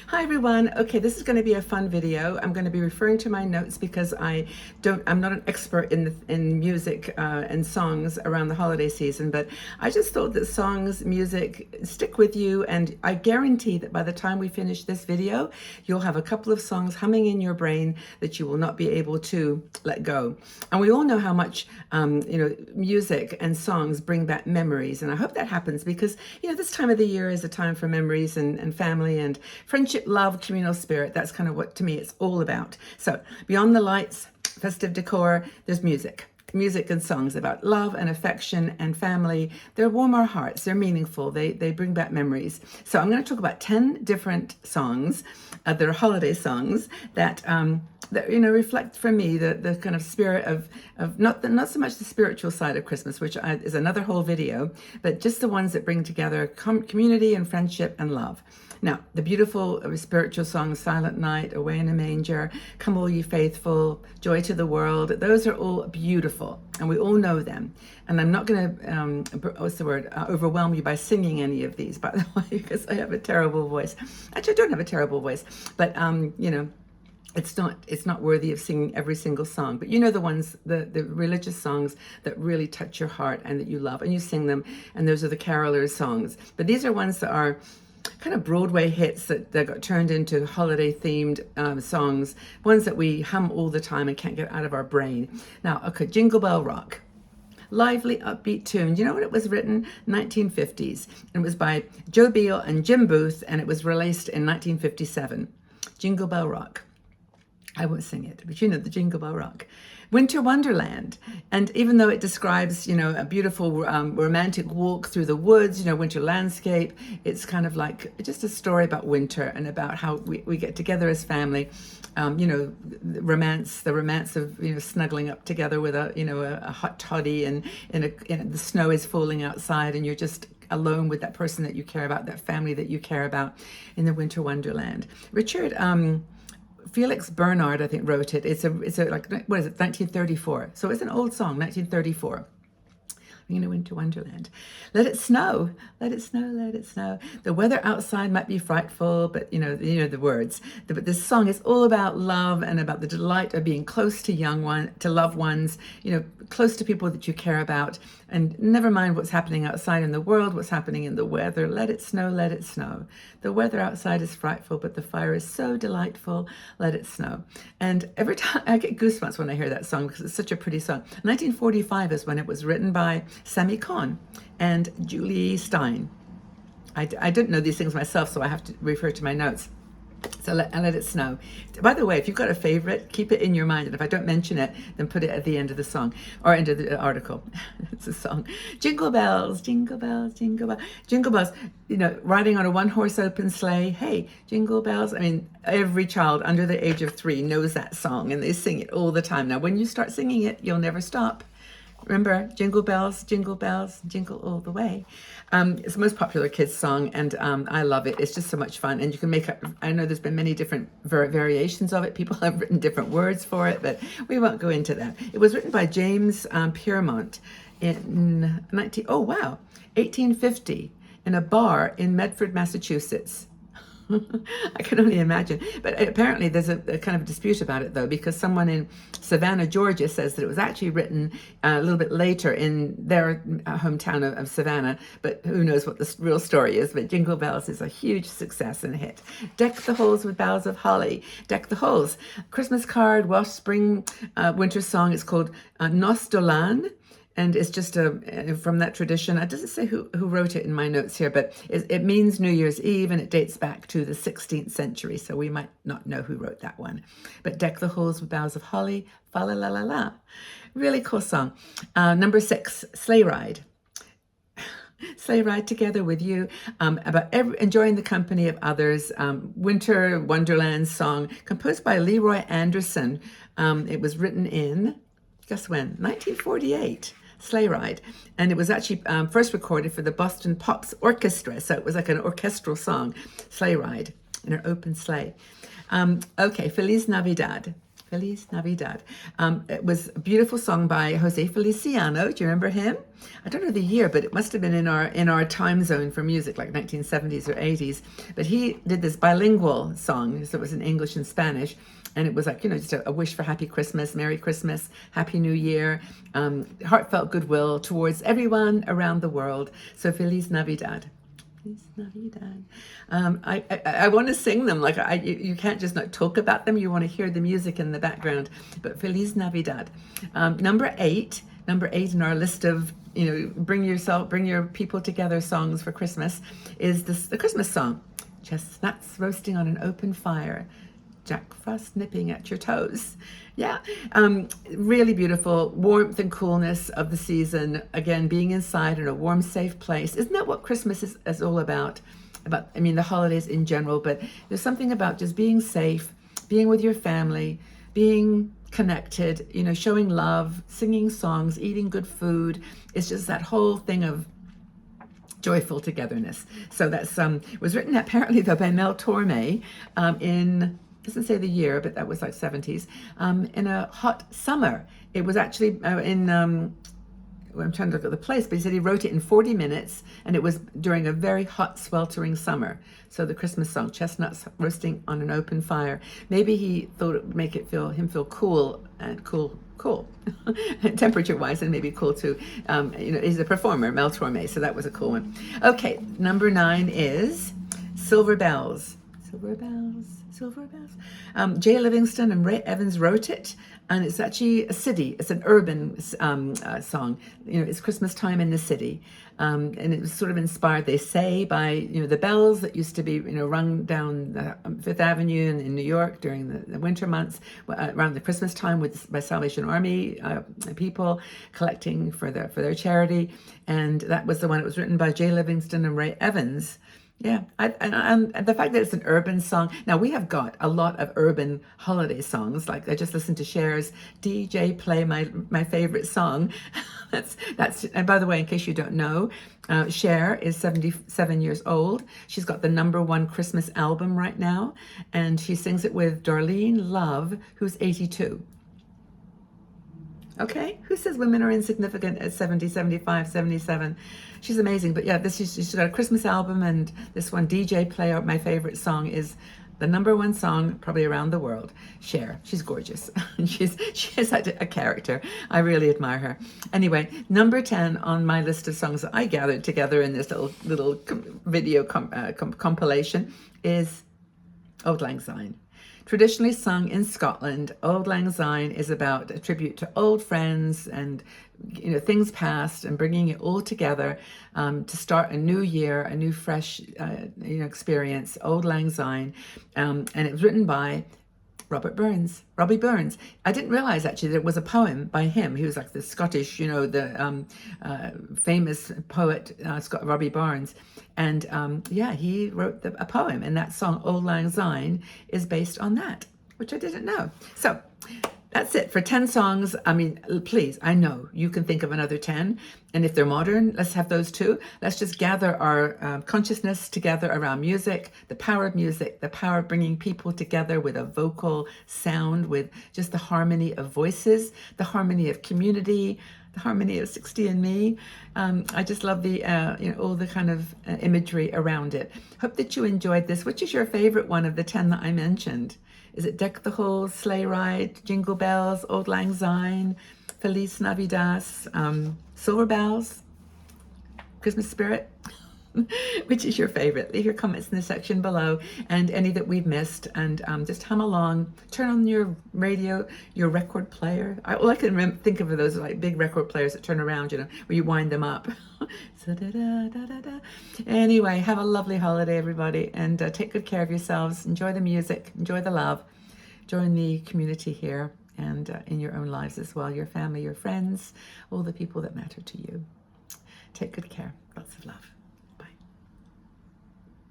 Hi everyone. Okay, this is going to be a fun video. I'm going to be referring to my notes because I'm not an expert in music and songs around the holiday season, but I just thought that songs, music stick with you, and I guarantee that by the time we finish this video, you'll have a couple of songs humming in your brain that you will not be able to let go. And we all know how much music and songs bring back memories, and I hope that happens because this time of the year is a time for memories and family and friendship, love, communal spirit. That's kind of what, to me, it's all about. So beyond the lights, festive decor, there's music and songs about love and affection and family. They warm our hearts. They're meaningful. They bring back memories. So I'm going to talk about 10 different songs that are holiday songs that reflect for me the kind of spirit of not so much the spiritual side of Christmas, which is another whole video, but just the ones that bring together community and friendship and love. Now, the beautiful spiritual songs, Silent Night, Away in a Manger, Come All Ye Faithful, Joy to the World, those are all beautiful, and we all know them. And I'm not going to, overwhelm you by singing any of these, by the way, because I have a terrible voice. Actually, I don't have a terrible voice, but, it's not worthy of singing every single song, but the ones, the religious songs that really touch your heart and that you love, and you sing them, and those are the carolers songs. But these are ones that are kind of Broadway hits that got turned into holiday themed songs, ones that we hum all the time and can't get out of our brain. Now, okay, Jingle Bell Rock. Lively, upbeat tune. You know when it was written? 1950s. And it was by Joe Beal and Jim Booth, and it was released in 1957. Jingle Bell Rock. I won't sing it, but the Jingle Bell Rock. Winter Wonderland. And even though it describes, a beautiful romantic walk through the woods, winter landscape, it's kind of like just a story about winter and about how we get together as family. The romance of, snuggling up together with a hot toddy and the snow is falling outside and you're just alone with that person that you care about, that family that you care about in the Winter Wonderland. Richard, Felix Bernard, I think, wrote it. It's a like, what is it, 1934. So it's an old song, 1934. Winter Wonderland. Let it snow, let it snow, let it snow. The weather outside might be frightful, but the words. But this song is all about love and about the delight of being close to loved ones, close to people that you care about, and never mind what's happening outside in the world, what's happening in the weather. Let it snow, let it snow. The weather outside is frightful, but the fire is so delightful. Let it snow. And every time I get goosebumps when I hear that song because it's such a pretty song. 1945 is when it was written by Sammy Cahn and Julie Stein. I didn't know these things myself, so I have to refer to my notes. So let it snow. By the way, if you've got a favorite, keep it in your mind. And if I don't mention it, then put it at the end of the song or end of the article. It's a song. Jingle bells, jingle bells, jingle bells. Jingle bells, riding on a one-horse open sleigh. Hey, jingle bells. I mean, every child under the age of 3 knows that song and they sing it all the time. Now, when you start singing it, you'll never stop. Remember, jingle bells, jingle all the way. It's the most popular kids song, and I love it. It's just so much fun, and you can make up. I know there's been many different variations of it. People have written different words for it, but we won't go into that. It was written by James Piermont in 1850 in a bar in Medford, Massachusetts. I can only imagine. But apparently there's a kind of dispute about it, though, because someone in Savannah, Georgia says that it was actually written a little bit later in their hometown of Savannah. But who knows what the real story is. But Jingle Bells is a huge success and a hit. Deck the halls with boughs of holly. Deck the halls. Christmas card, Welsh spring winter song. It's called Nos Dolan. And it's just from that tradition. It doesn't say who wrote it in my notes here, but it means New Year's Eve, and it dates back to the 16th century, so we might not know who wrote that one. But Deck the Halls with Boughs of Holly, fa la la la la. Really cool song. Number 6, Sleigh Ride. Sleigh ride together with you, about enjoying the company of others. Winter Wonderland song, composed by Leroy Anderson. It was written in, guess when? 1948. Sleigh Ride, and it was actually first recorded for the Boston Pops Orchestra, so it was like an orchestral song. Sleigh Ride in an open sleigh. Okay, Feliz Navidad. Feliz Navidad. It was a beautiful song by Jose Feliciano. Do you remember him? I don't know the year, but it must have been in our time zone for music, like 1970s or 80s. But he did this bilingual song, so it was in English and Spanish. And it was like, just a wish for Happy Christmas, Merry Christmas, Happy New Year, heartfelt goodwill towards everyone around the world. So Feliz Navidad. Feliz Navidad. I want to sing them. Like you can't just not talk about them. You want to hear the music in the background. But Feliz Navidad. Number eight in our list of bring your people together songs for Christmas is the Christmas song, Chestnuts Roasting on an Open Fire, Jack Frost nipping at your toes. Yeah, really beautiful warmth and coolness of the season. Again, being inside in a warm, safe place. Isn't that what Christmas is all about? The holidays in general, but there's something about just being safe, being with your family, being connected, showing love, singing songs, eating good food. It's just that whole thing of joyful togetherness. So that's was written apparently though by Mel Torme in, doesn't say the year, but that was like 70s, in a hot summer. It was actually I'm trying to look at the place, but he said he wrote it in 40 minutes, and it was during a very hot, sweltering summer. So the Christmas song, Chestnuts Roasting on an Open Fire. Maybe he thought it would make him feel cool and cool, temperature-wise, and maybe cool too. He's a performer, Mel Torme, so that was a cool one. Okay, number 9 is Silver Bells. Silver Bells, Silver Bells. Jay Livingston and Ray Evans wrote it, and it's actually a city. It's an urban song. It's Christmas time in the city, and it was sort of inspired, they say, by the bells that used to be rung down Fifth Avenue in New York during the winter months around the Christmas time by Salvation Army people collecting for their charity, and that was the one. It was written by Jay Livingston and Ray Evans. Yeah, and the fact that it's an urban song. Now, we have got a lot of urban holiday songs. Like I just listened to Cher's DJ play my favorite song. That's and by the way, in case you don't know, Cher is 77 years old. She's got the #1 Christmas album right now, and she sings it with Darlene Love, who's 82. Okay, who says women are insignificant at 70, 75, 77? She's amazing. But yeah, she's got a Christmas album, and this one, DJ Play, my favorite song, is the #1 song probably around the world. Cher, she's gorgeous. she is a character. I really admire her. Anyway, number 10 on my list of songs that I gathered together in this little video compilation is Auld Lang Syne. Traditionally sung in Scotland, Auld Lang Syne is about a tribute to old friends and things past, and bringing it all together to start a new year, a new fresh experience. Auld Lang Syne, and it was written by Robbie Burns. I didn't realize actually that it was a poem by him. He was like the Scottish, famous poet, Robbie Burns. And he wrote a poem, and that song, Auld Lang Syne, is based on that, which I didn't know. So that's it for 10 songs. Please, I know you can think of another 10. And if they're modern, let's have those too. Let's just gather our consciousness together around music, the power of bringing people together with a vocal sound, with just the harmony of voices, the harmony of community, the harmony of 60 and Me. I just love the, all the kind of imagery around it. Hope that you enjoyed this. Which is your favorite one of the 10 that I mentioned? Is it Deck the Halls, Sleigh Ride, Jingle Bells, Auld Lang Syne, Feliz Navidad, Silver Bells, Christmas Spirit? Which is your favorite? Leave your comments in the section below, and any that we've missed, and just hum along. Turn on your radio, your record player. All I can think of are those like big record players that turn around, where you wind them up. So, anyway, have a lovely holiday, everybody, and take good care of yourselves. Enjoy the music, enjoy the love, join the community here, and in your own lives as well, your family, your friends, all the people that matter to you. Take good care. Lots of love.